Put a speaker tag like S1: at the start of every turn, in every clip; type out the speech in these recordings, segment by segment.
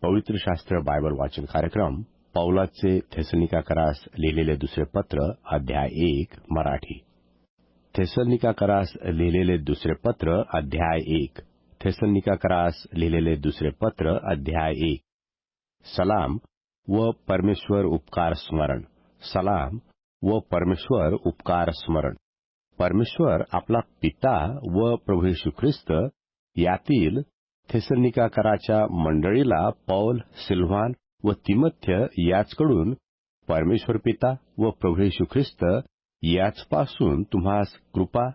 S1: पवित्र शास्त्र बायबल वाचन कार्यक्रम पौलाचे थेसलोनिकाकरास लिहिलेले दुसरे पत्र अध्याय 1 मराठी. थेसलोनिकाकरास लिहिलेले दुसरे पत्र अध्याय 1. थेसलोनिकाकरास लिहिलेले दुसरे पत्र अध्याय 1. सलाम व परमेश्वर उपकार स्मरण. सलाम व परमेश्वर उपकार स्मरण. परमेश्वर आपला पिता व प्रभू येशू ख्रिस्त यातील थेसलोनिकाकराच्या मंडळीला पौल, सिल्वान व तिमोथेय याचकडून परमेश्वर पिता व प्रभू येशू ख्रिस्त याचपासून तुम्हास कृपा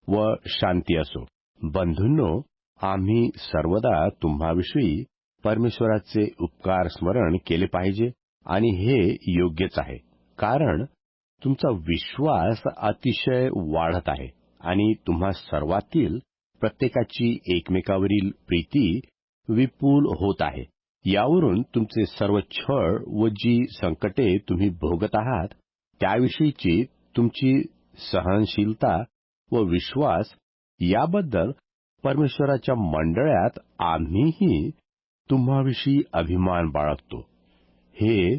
S1: व शांती असो. बंधूंनो, आम्ही सर्वदा तुम्हाविषयी परमेश्वराचे उपकार स्मरण केले पाहिजे आणि हे योग्यच आहे, कारण तुमचा विश्वास अतिशय वाढत आहे आणि तुम्हा सर्वातील प्रत्येकाची एकमेकावरील प्रीती विपुल होत आहे. यावरून तुमचे सर्व छळ व जी संकटे तुम्ही भोगत आहात त्याविषयीची तुमची सहनशीलता व विश्वास याबद्दल परमेश्वराच्या मंडळात आम्हीही तुम्हाविषयी अभिमान बाळगतो. हे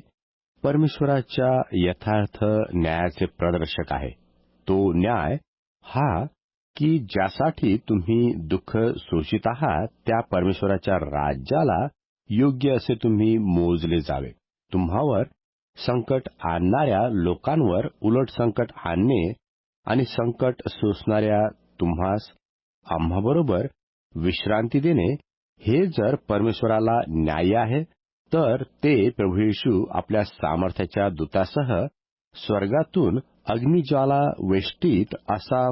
S1: परमेश्वराच्या यथार्थ न्यायाचे प्रदर्शक आहे. तो न्याय हा की ज्यासाठी तुम्ही दुःख सोसित आहात त्या परमेश्वराच्या राज्याला योग्य असे तुम्ही मोजले जावे. तुम्हावर संकट आणणाऱ्या लोकांवर उलट संकट आणणे आणि संकट सोसणाऱ्या तुम्हास आम्हाबरोबर विश्रांती देणे हे जर परमेश्वराला न्याय्य आहे, तर ते प्रभू येशू आपल्या सामर्थ्याच्या दूतासह स्वर्गातून अग्निज्वाला वेष्टीत असा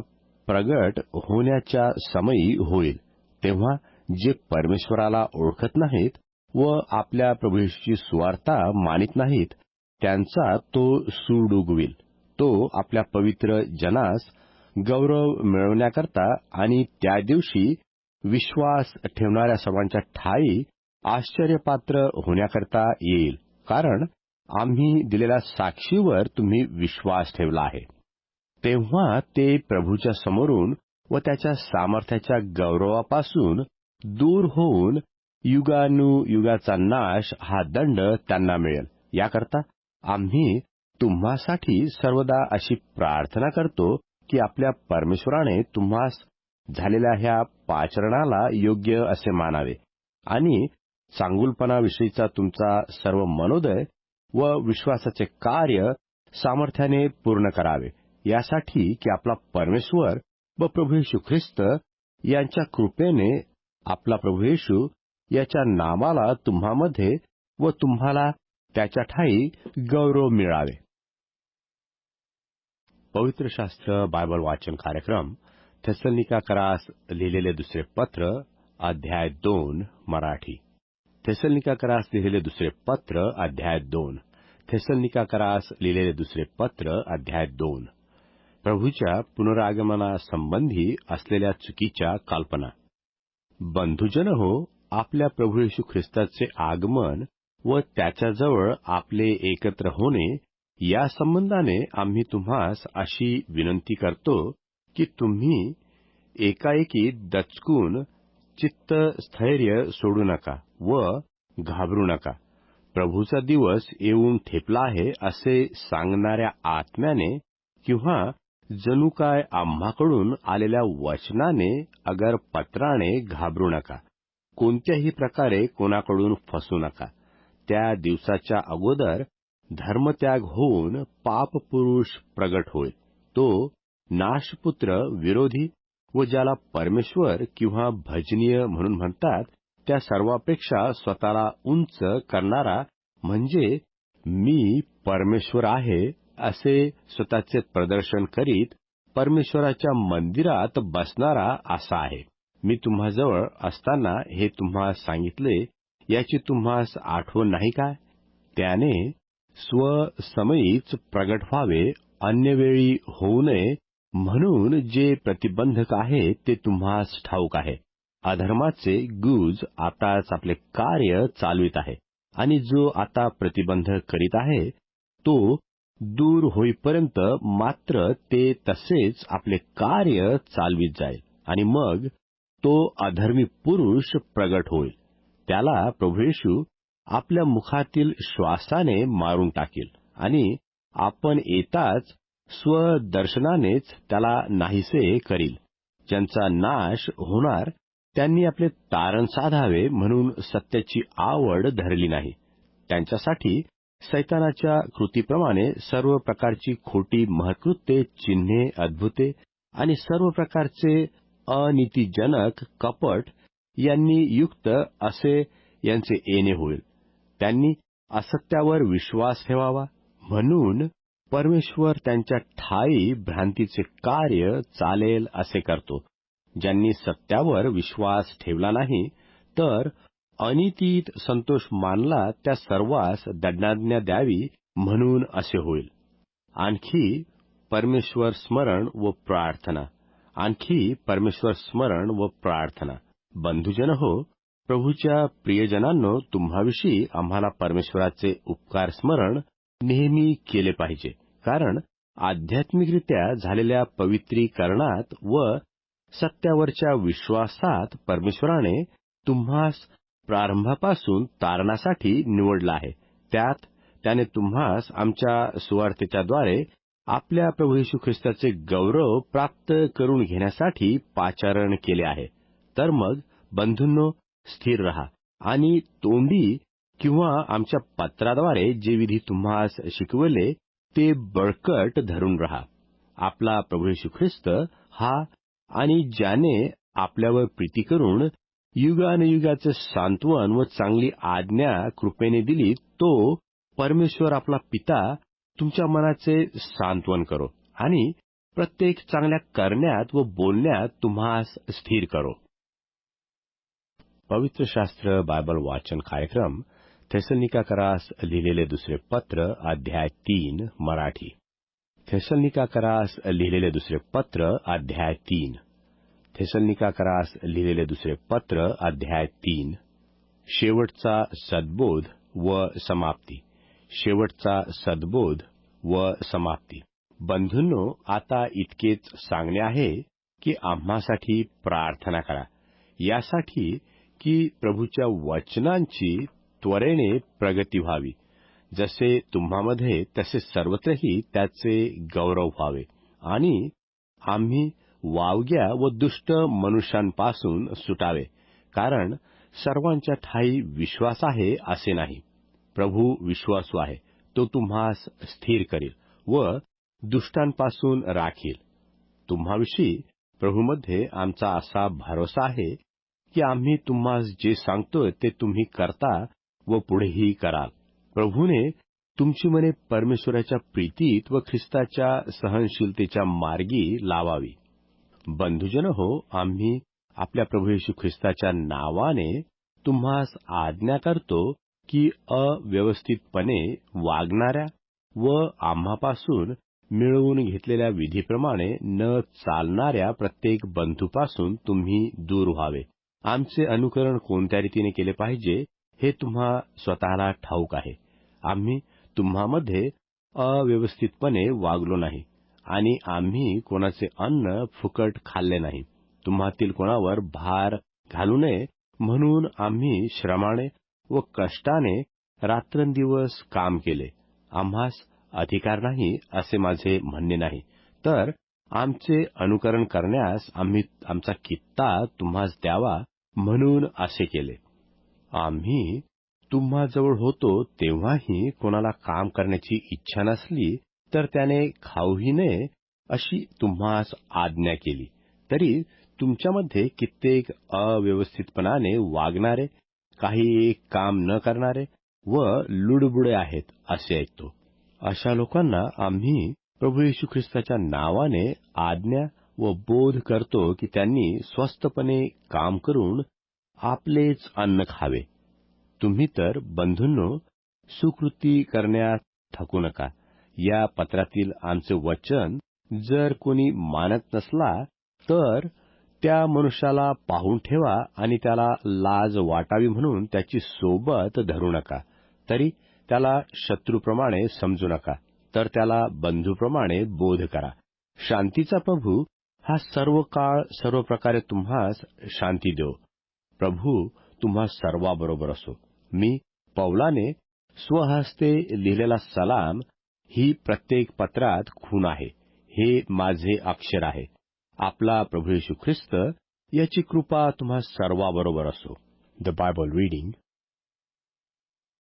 S1: प्रगट होण्याच्या समयी होईल, तेव्हा जे परमेश्वराला ओळखत नाहीत व आपल्या प्रभू येशूची सुवार्ता मानित नाहीत त्यांचा तो सूड उगविल. तो आपल्या पवित्र जनास गौरव मिळवण्याकरता आणि त्या दिवशी विश्वास ठेवणाऱ्या सर्वांच्या ठायी आश्चर्यपात्र होण्याकरता येईल, कारण आम्ही दिलेल्या साक्षीवर तुम्ही विश्वास ठेवला आहे. तेव्हा ते प्रभूच्या समोरून व त्याच्या सामर्थ्याच्या गौरवापासून दूर होऊन युगानुयुगाचा नाश हा दंड त्यांना मिळेल. याकरता आम्ही तुम्हासाठी सर्वदा अशी प्रार्थना करतो की आपल्या परमेश्वराने तुम्हास झालेल्या ह्या पाचरणाला योग्य असे मानावे आणि चांगुलपणाविषयीचा तुमचा सर्व मनोदय व विश्वासाचे कार्य सामर्थ्याने पूर्ण करावे, यासाठी की आपला परमेश्वर व प्रभू येशू ख्रिस्त यांच्या कृपेने आपला प्रभू येशू याच्या नामाला तुम्हामध्ये व तुम्हाला त्याच्या ठायी गौरव मिळावे. पवित्र शास्त्र बायबल वाचन कार्यक्रम थेसलोनिकाकरास लिहिलेले दुसरे पत्र अध्याय 2 मराठी. थेसलोनिकाकरास लिहिलेले दुसरे पत्र अध्याय 2. थेसलोनिकाकरास लिहिलेले दुसरे पत्र अध्याय 2. प्रभूच्या पुनरागमनासंबंधी असलेल्या चुकीच्या कल्पना. बंधुजन हो, आपल्या प्रभू येशू ख्रिस्ताचे आगमन व त्याच्याजवळ आपले एकत्र होणे या संबंधाने आम्ही तुम्हास अशी विनंती करतो की तुम्ही एकाएकी दचकून चित्तस्थैर्य सोडू नका व घाबरू नका. प्रभूचा दिवस येऊन ठेपला आहे असे सांगणाऱ्या आत्म्याने किंवा जणू काय आम्हाकडून आलेल्या वचनाने अगर पत्राने घाबरू नका. कोणत्याही प्रकारे कोणाकडून फसू नका. त्या दिवसाच्या अगोदर धर्मत्याग होऊन पापपुरुष प्रगट होईल. तो नाशपुत्र विरोधी व ज्याला परमेश्वर किंवा भजनीय म्हणून म्हणतात त्या सर्वापेक्षा स्वतःला उंच करणारा, म्हणजे मी परमेश्वर आहे असे स्वतःचे प्रदर्शन करीत परमेश्वराच्या मंदिरात बसणारा असा आहे. मी तुम्हाजवळ असताना हे तुम्हास सांगितले याची तुम्हास आठवण नाही काय? त्याने स्वसमयीच प्रगट व्हावे, अन्यवेळी होऊ नये म्हणून जे प्रतिबंधक आहे ते तुम्हास ठाऊक आहे. अधर्माचे गुज आताच आपले कार्य चालवित आहे आणि जो आता प्रतिबंध करीत आहे तो दूर होईपर्यंत मात्र ते तसेच आपले कार्य चालवित जाईल आणि मग तो अधर्मी पुरुष प्रगट होईल. त्याला प्रभू येशू आपल्या मुखातील श्वासाने मारून टाकील आणि आपण येताच स्वदर्शनानेच त्याला नाहीसे करील. ज्यांचा नाश होणार त्यांनी आपले तारण साधावे म्हणून सत्याची आवड धरली नाही. त्यांच्यासाठी सैतानाच्या कृतीप्रमाणे सर्व प्रकारची खोटी महत्कृत्ये, चिन्हे, अद्भुते आणि सर्व प्रकारचे अनीतिजनक कपट यांनी युक्त असे यांचे येणे होईल. त्यांनी असत्यावर विश्वास ठेवावा म्हणून परमेश्वर त्यांच्या ठायी भ्रांतीचे कार्य चालेल असे करतो. ज्यांनी सत्यावर विश्वास ठेवला नाही तर अनितीत संतोष मानला त्या सर्वांस दंडाज्ञा द्यावी म्हणून असे होईल. आणखी परमेश्वर स्मरण व प्रार्थना. आणखी परमेश्वर स्मरण व प्रार्थना. बंधुजन हो, प्रभूच्या प्रियजनांनो, तुम्हाविषयी आम्हाला परमेश्वराचे उपकार स्मरण नेहमी केले पाहिजे, कारण आध्यात्मिकरित्या झालेल्या पवित्रीकरणात व सत्यावरच्या विश्वासात परमेश्वराने तुम्हास प्रारंभापासून तारणासाठी निवडला आहे. त्यात त्याने तुम्हास आमच्या सुवार्तेच्याद्वारे आपल्या प्रभू येशू ख्रिस्ताचे गौरव प्राप्त करून घेण्यासाठी पाचारण केले आहे. तर मग बंधूंनो, स्थिर रहा आणि तोंडी किंवा आमच्या पत्राद्वारे जे विधी तुम्हास शिकवले ते बळकट धरून रहा. आपला प्रभू येशू ख्रिस्त हा आणि ज्याने आपल्यावर प्रीती करून युगानुयुगाचे सांत्वन व चांगली आज्ञा कृपेने दिली, तो परमेश्वर आपला पिता तुमच्या मनाचे सांत्वन करो आणि प्रत्येक चांगल्या करण्यात व बोलण्यात तुम्हास स्थिर करो. पवित्र शास्त्र बायबल वाचन कार्यक्रम थेसलोनिकाकरास लिहिलेले दुसरे पत्र अध्याय 3 मराठी. थेसलोनिकाकरास लिहिलेले दुसरे पत्र अध्याय 3. थेसलोनिकाकरास लिहिलेले दुसरे पत्र अध्याय 3. शेवटचा सद्बोध व समाप्ती. शेवटचा सद्बोध व समाप्ती. बंधूंनो, आता इतकेच सांगणे आहे की आम्हासाठी प्रार्थना करा, यासाठी की प्रभूच्या वचनांची त्वरेने प्रगती व्हावी, जसे तुम्हामध्ये तसे सर्वत्रही त्याचे गौरव व्हावे, आणि आम्ही वावग्या व दुष्ट मनुष्यांपासून सुटावे. कारण सर्वांच्या ठायी विश्वास आहे असे नाही. प्रभू विश्वासू आहे, तो तुम्हास स्थिर करील व दुष्टांपासून राखील. तुम्हाविषयी प्रभूमध्ये आमचा असा भरोसा आहे की आम्ही तुम्हास जे सांगतोय ते तुम्ही करता व पुढेही कराल. प्रभूने तुमची मने परमेश्वराच्या प्रीतीत व ख्रिस्ताच्या सहनशीलतेच्या मार्गी लावावी. बंधुजन हो, आम्ही आपल्या प्रभू येशू ख्रिस्ताच्या नावाने तुम्हास आज्ञा करतो की अव्यवस्थितपणे वागणाऱ्या व आम्हापासून मिळवून घेतलेल्या विधीप्रमाणे न चालणाऱ्या प्रत्येक बंधूपासून तुम्ही दूर व्हावे. आमचे अनुकरण कोणत्या रीतीने केले पाहिजे हे तुम्हा स्वतःला ठाऊक आहे. आम्ही तुम्हामध्ये अव्यवस्थितपणे वागलो नाही आणि आम्ही कोणाचे अन्न फुकट खाल्ले नाही. तुम्हातील कोणावर भार घालू नये म्हणून आम्ही श्रमाने व कष्टाने रात्रंदिवस काम केले. आम्हास अधिकार नाही असे माझे म्हणणे नाही, तर आमचे अनुकरण करण्यास आम्ही आमचा कित्ता तुम्हास द्यावा म्हणून असे केले. आम्ही तुम्हाजवळ होतो तेव्हाही कोणाला काम करण्याची इच्छा नसली तर त्याने खाऊही नये अशी तुम्हास आज्ञा केली. तरी तुमच्यामध्ये कित्येक अव्यवस्थितपणाने वागणारे, काही काम न करणारे व लुडबुडे आहेत असे ऐकतो. अशा लोकांना आम्ही प्रभू येशू ख्रिस्ताच्या नावाने आज्ञा व बोध करतो की त्यांनी स्वस्तपणे काम करून आपलेच अन्न खावे. तुम्ही तर बंधूंनो, सुकृती करण्यात थकू नका. या पत्रातील आमचे वचन जर कोणी मानत नसला तर त्या मनुष्याला पाहून ठेवा आणि त्याला लाज वाटावी म्हणून त्याची सोबत धरू नका. तरी त्याला शत्रूप्रमाणे समजू नका, तर त्याला बंधूप्रमाणे बोध करा. शांतीचा प्रभू हा सर्व काळ सर्व प्रकारे तुम्हास शांती देव. प्रभू तुम्हा सर्वाबरोबर असो. मी पौलाने स्वहस्ते लिहिलेला सलाम ही प्रत्येक पत्रात खूण आहे. हे माझे अक्षर आहे. आपला प्रभू येशू ख्रिस्त याची कृपा तुम्हा सर्वांबरोबर असो. The Bible reading